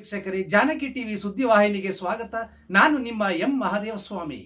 ವೀಕ್ಷಕರೇ, ಜಾನಕಿ ಟಿವಿ ಸುದ್ದಿವಾಹಿನಿಗೆ ಸ್ವಾಗತ. ನಾನು ನಿಮ್ಮ ಎಂ ಮಹಾದೇವಸ್ವಾಮಿ.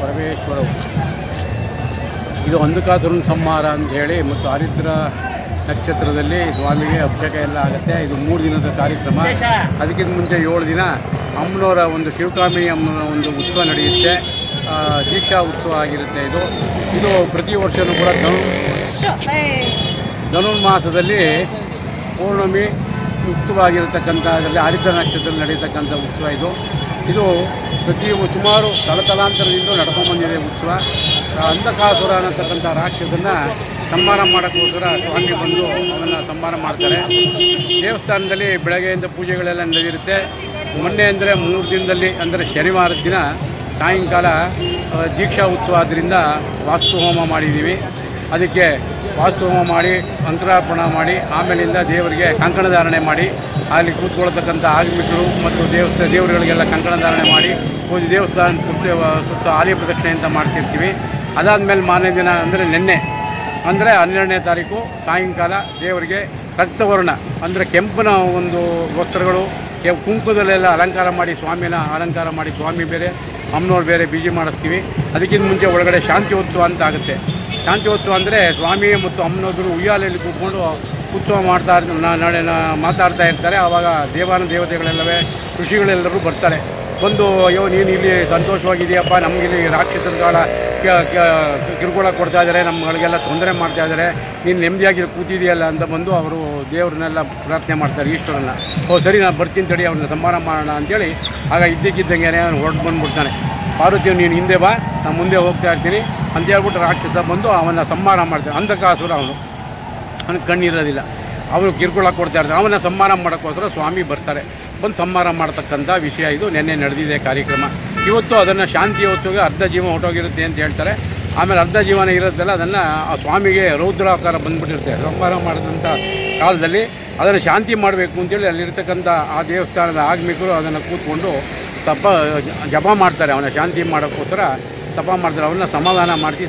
ಪರಮೇಶ್ವರ ಇದು ಅಂಧಕಾಸುರನ ಸಂಹಾರ ಅಂತ ಹೇಳಿ ಮತ್ತು ಆರಿದ್ರ ನಕ್ಷತ್ರದಲ್ಲಿ ಸ್ವಾಮಿಗೆ ಅಭಿಷೇಕ ಎಲ್ಲ ಆಗುತ್ತೆ. ಇದು 3 ದಿನದ ಕಾರ್ಯಕ್ರಮ. ಅದಕ್ಕಿಂತ ಮುಂಚೆ 7 ದಿನ ಅಮ್ಮನವರ ಒಂದು ಶಿವಕಾಮಿನಿ ಅಮ್ಮನ ಒಂದು ಉತ್ಸವ ನಡೆಯುತ್ತೆ. ದೀಕ್ಷಾ ಉತ್ಸವ ಆಗಿರುತ್ತೆ. ಇದು ಪ್ರತಿ ವರ್ಷವೂ ಕೂಡ ಧನುರ್ಮಾಸದಲ್ಲಿ ಪೌರ್ಣಮಿ ಯುಕ್ತವಾಗಿರತಕ್ಕಂಥ ಅದರಲ್ಲಿ ಆರಿದ್ರ ನಕ್ಷತ್ರದಲ್ಲಿ ನಡೆಯತಕ್ಕಂಥ ಉತ್ಸವ ಇದು ಸುಮಾರು ತಲತಲಾಂತರದಿಂದ ನಡ್ಕೊಂಡ್ಬಂದಿದೆ ಉತ್ಸವ. ಅಂಧಕಾಸುರ ಅನ್ನತಕ್ಕಂಥ ರಾಕ್ಷಸನ್ನು ಸಂಹಾರ ಮಾಡೋಕ್ಕೋಸ್ಕರ ಸ್ವಾಮಿ ಬಂದು ಅವನ್ನ ಸಂಹಾರ ಮಾಡ್ತಾರೆ. ದೇವಸ್ಥಾನದಲ್ಲಿ ಬೆಳಗ್ಗೆಯಿಂದ ಪೂಜೆಗಳೆಲ್ಲ ನಡೆದಿರುತ್ತೆ. ಮೊನ್ನೆ ಅಂದರೆ 3 ದಿನದಲ್ಲಿ ಅಂದರೆ ಶನಿವಾರದ ದಿನ ಸಾಯಂಕಾಲ ದೀಕ್ಷಾ ಉತ್ಸವ ಆದ್ದರಿಂದ ವಾಸ್ತು ಹೋಮ ಮಾಡಿದ್ದೀವಿ. ಅದಕ್ಕೆ ವಾಸ್ತು ಹೋಮ ಮಾಡಿ ಅಂಕರಾರ್ಪಣ ಮಾಡಿ ಆಮೇಲಿಂದ ದೇವರಿಗೆ ಕಂಕಣಧಾರಣೆ ಮಾಡಿ ಅಲ್ಲಿ ಕೂತ್ಕೊಳ್ತಕ್ಕಂಥ ಆಗಮಿಕರು ಮತ್ತು ದೇವರುಗಳಿಗೆಲ್ಲ ಕಂಕಣಧಾರಣೆ ಮಾಡಿ ಪೂಜೆ ದೇವಸ್ಥಾನ ಸುತ್ತ ಆಲಯ ಪ್ರದಕ್ಷಿಣೆ ಅಂತ ಮಾಡ್ತಿರ್ತೀವಿ. ಅದಾದಮೇಲೆ ಮಾರನೇ ದಿನ ಅಂದರೆ ನಿನ್ನೆ ಅಂದರೆ 12ನೇ ತಾರೀಕು ಸಾಯಂಕಾಲ ದೇವರಿಗೆ ರಕ್ತವರ್ಣ ಅಂದರೆ ಕೆಂಪನ ಒಂದು ವಸ್ತ್ರಗಳು ಕುಂಕುಮದಲ್ಲೆಲ್ಲ ಅಲಂಕಾರ ಮಾಡಿ ಸ್ವಾಮಿನ ಅಲಂಕಾರ ಮಾಡಿ ಸ್ವಾಮಿ ಬೇರೆ ಅಮ್ಮನವ್ರು ಬೇರೆ ಬೀಜಿ ಮಾಡಿಸ್ತೀವಿ. ಅದಕ್ಕಿಂತ ಮುಂಚೆ ಒಳಗಡೆ ಶಾಂತಿಯೋತ್ಸವ ಅಂತ ಆಗುತ್ತೆ. ಶಾಂತಿಯೋತ್ಸವ ಅಂದರೆ ಸ್ವಾಮಿ ಮತ್ತು ಅಮ್ಮನವರು ಉಯ್ಯಾಲೆಯಲ್ಲಿ ಕೂತ್ಕೊಂಡು ಉತ್ಸವ ಮಾತಾಡ್ತಾ ಇರ್ತಾರೆ. ಆವಾಗ ದೇವತೆಗಳೆಲ್ಲವೇ ಋಷಿಗಳೆಲ್ಲರೂ ಬರ್ತಾರೆ. ಬಂದು ಅಯ್ಯೋ ನೀನು ಇಲ್ಲಿ ಸಂತೋಷವಾಗಿದೆಯಪ್ಪ, ನಮಗಿಲ್ಲಿ ರಾಕ್ಷಸರ ಕಾಲ ಕಿರುಕುಳ ಕೊಡ್ತಾ ಇದ್ದಾರೆ, ನಮ್ಮಗಳಿಗೆಲ್ಲ ತೊಂದರೆ ಮಾಡ್ತಾ ಇದ್ದಾರೆ, ನೀನು ನೆಮ್ಮದಿಯಾಗಿ ಕೂತಿದೆಯಲ್ಲ ಅಂತ ಬಂದು ಅವರು ದೇವ್ರನ್ನೆಲ್ಲ ಪ್ರಾರ್ಥನೆ ಮಾಡ್ತಾರೆ, ಈಶ್ವರನ್ನ. ಸರಿ ನಾನು ಬರ್ತೀನಿ ತಡಿ ಅವ್ರನ್ನ ಸಂಹಾರ ಮಾಡೋಣ ಅಂತೇಳಿ ಆಗ ಇದ್ದಕ್ಕಿದ್ದಂಗೆ ಹೊರಟು ಬಂದುಬಿಡ್ತಾನೆ. ಪಾರ್ವತಿ ನೀನು ಹಿಂದೆ ಬಾ, ನಾನು ಮುಂದೆ ಹೋಗ್ತಾ ಇರ್ತೀನಿ ಅಂತ ಹೇಳ್ಬಿಟ್ಟು ರಾಕ್ಷಸ ಬಂದು ಅವನ್ನ ಸಂಹಾರ ಮಾಡ್ತಾನೆ. ಅಂಧಕಾಸುರ ಅವನಿಗೆ ಕಣ್ಣಿರೋದಿಲ್ಲ, ಅವರು ಕಿರುಕುಳ ಕೊಡ್ತಾ ಇರ್ತಾರೆ. ಅವನ್ನ ಸಂಹಾರ ಮಾಡೋಕ್ಕೋಸ್ಕರ ಸ್ವಾಮಿ ಬರ್ತಾರೆ. ಬಂದು ಸಂಹಾರ ಮಾಡ್ತಕ್ಕಂಥ ವಿಷಯ ಇದು ನಿನ್ನೆ ನಡೆದಿದೆ ಕಾರ್ಯಕ್ರಮ. ಇವತ್ತು ಅದನ್ನು ಶಾಂತಿಯೋತ್ಸವಕ್ಕೆ ಅರ್ಧ ಜೀವ ಹೊರಟೋಗಿರುತ್ತೆ ಅಂತ ಹೇಳ್ತಾರೆ. ಆಮೇಲೆ ಅರ್ಧ ಜೀವನ ಇರುತ್ತಲ್ಲ ಅದನ್ನು ಆ ಸ್ವಾಮಿಗೆ ರೌದ್ರಾಕಾರ ಬಂದುಬಿಟ್ಟಿರುತ್ತೆ. ಸಂಹಾರ ಮಾಡಿದಂಥ ಕಾಲದಲ್ಲಿ ಅದನ್ನು ಶಾಂತಿ ಮಾಡಬೇಕು ಅಂತೇಳಿ ಅಲ್ಲಿರ್ತಕ್ಕಂಥ ಆ ದೇವಸ್ಥಾನದ ಆಗ್ಮಿಕರು ಅದನ್ನು ಕೂತ್ಕೊಂಡು ಜಪ ಮಾಡ್ತಾರೆ. ಅವನ ಶಾಂತಿ ಮಾಡೋಕ್ಕೋಸ್ಕರ ತಪ ಮಾಡ್ತಾರೆ. ಅವನ್ನ ಸಮಾಧಾನ ಮಾಡಿಸಿ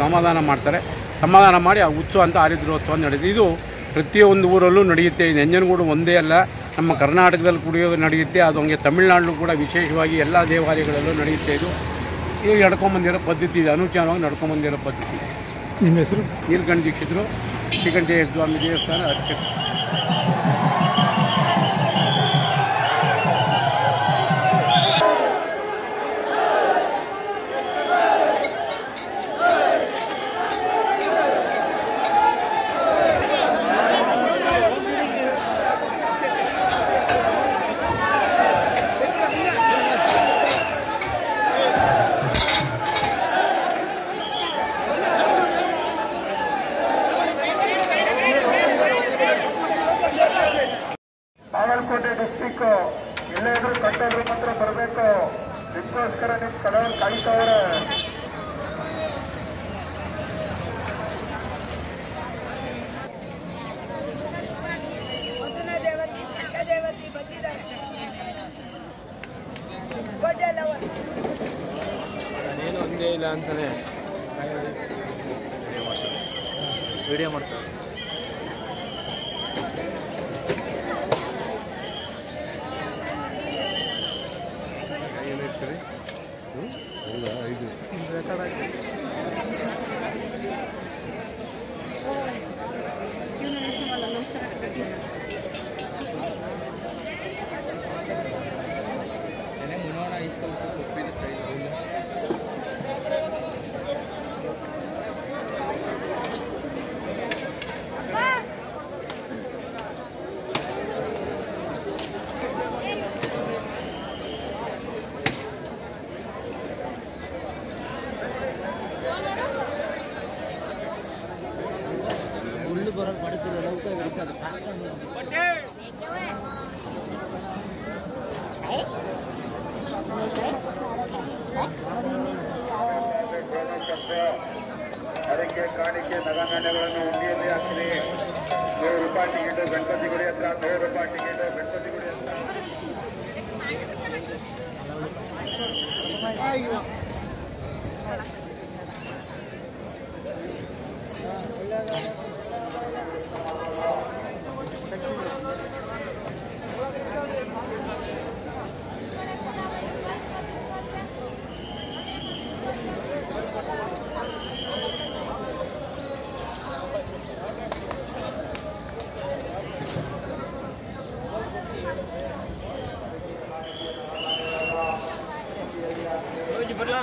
ಸಮಾಧಾನ ಮಾಡ್ತಾರೆ. ಸಮಾಧಾನ ಮಾಡಿ ಆ ಉತ್ಸವ ಅಂತ ಆರಿದ್ರೋತ್ಸವ ನಡೆಯುತ್ತೆ. ಇದು ಪ್ರತಿಯೊಂದು ಊರಲ್ಲೂ ನಡೆಯುತ್ತೆ. ನಂಜನಗೂಡು ಒಂದೇ ಅಲ್ಲ, ನಮ್ಮ ಕರ್ನಾಟಕದಲ್ಲಿ ಕೂಡ ನಡೆಯುತ್ತೆ. ಅದು ಹಂಗೆ ತಮಿಳುನಾಡು ಕೂಡ ವಿಶೇಷವಾಗಿ ಎಲ್ಲ ದೇವಾಲಯಗಳಲ್ಲೂ ನಡೆಯುತ್ತೆ. ಇದು ಈಗ ನಡ್ಕೊಂಬಂದಿರೋ ಪದ್ಧತಿ ಇದೆ, ಅನುಚಾರವಾಗಿ ನಡ್ಕೊಂಬಂದಿರೋ ಪದ್ಧತಿ. ನಿಮ್ಮ ಹೆಸರು? ನೀಲಕಂಠ ದೀಕ್ಷಿತರು, ಶ್ರೀಕಂಠೇಶ್ವರ ಸ್ವಾಮಿ ದೇವಸ್ಥಾನ ಅರ್ಚಕರು. ಬಾಗಲಕೋಟೆ ಡಿಸ್ಟಿಕ್ ಎಲ್ಲೇ ಇದ್ರು ಕಂಟ್ರೋಲ್ ಮಾತ್ರ ಬರಬೇಕು. ನಿಮಗೋಸ್ಕರ ನಿಮ್ಮ ಕಡೆಯವ್ರು ಕಾಯ್ತವ್ರೆ. ದೇವತಿ ಚಂಡ ದೇವತಿ ಬಂದಿದ್ದಾರೆ. ಕೋಟೆ ಎಲ್ಲ ಅದೇನು ಒಂದೇ ಇಲ್ಲ ಅಂತಾನೆ ವಿಡಿಯೋ ಮಾಡ್ತಾರೆ. ಅದಕ್ಕೆ ಕಾಣಿಕೆ ನಗನಾಣ್ಯಗಳನ್ನು ಉಂಡಿಯಲ್ಲಿ ಹಾಕಿರಿ. 100 ರೂಪಾಯಿ ಟಿಕೆಟ್ ಗಣಪತಿ ಗುಡಿ ಹತ್ರ, 100 ರೂಪಾಯಿ ಟಿಕೆಟ್ ಗಣಪತಿ ಗುಡಿ ಹತ್ರ. ಬರ್ಲಾ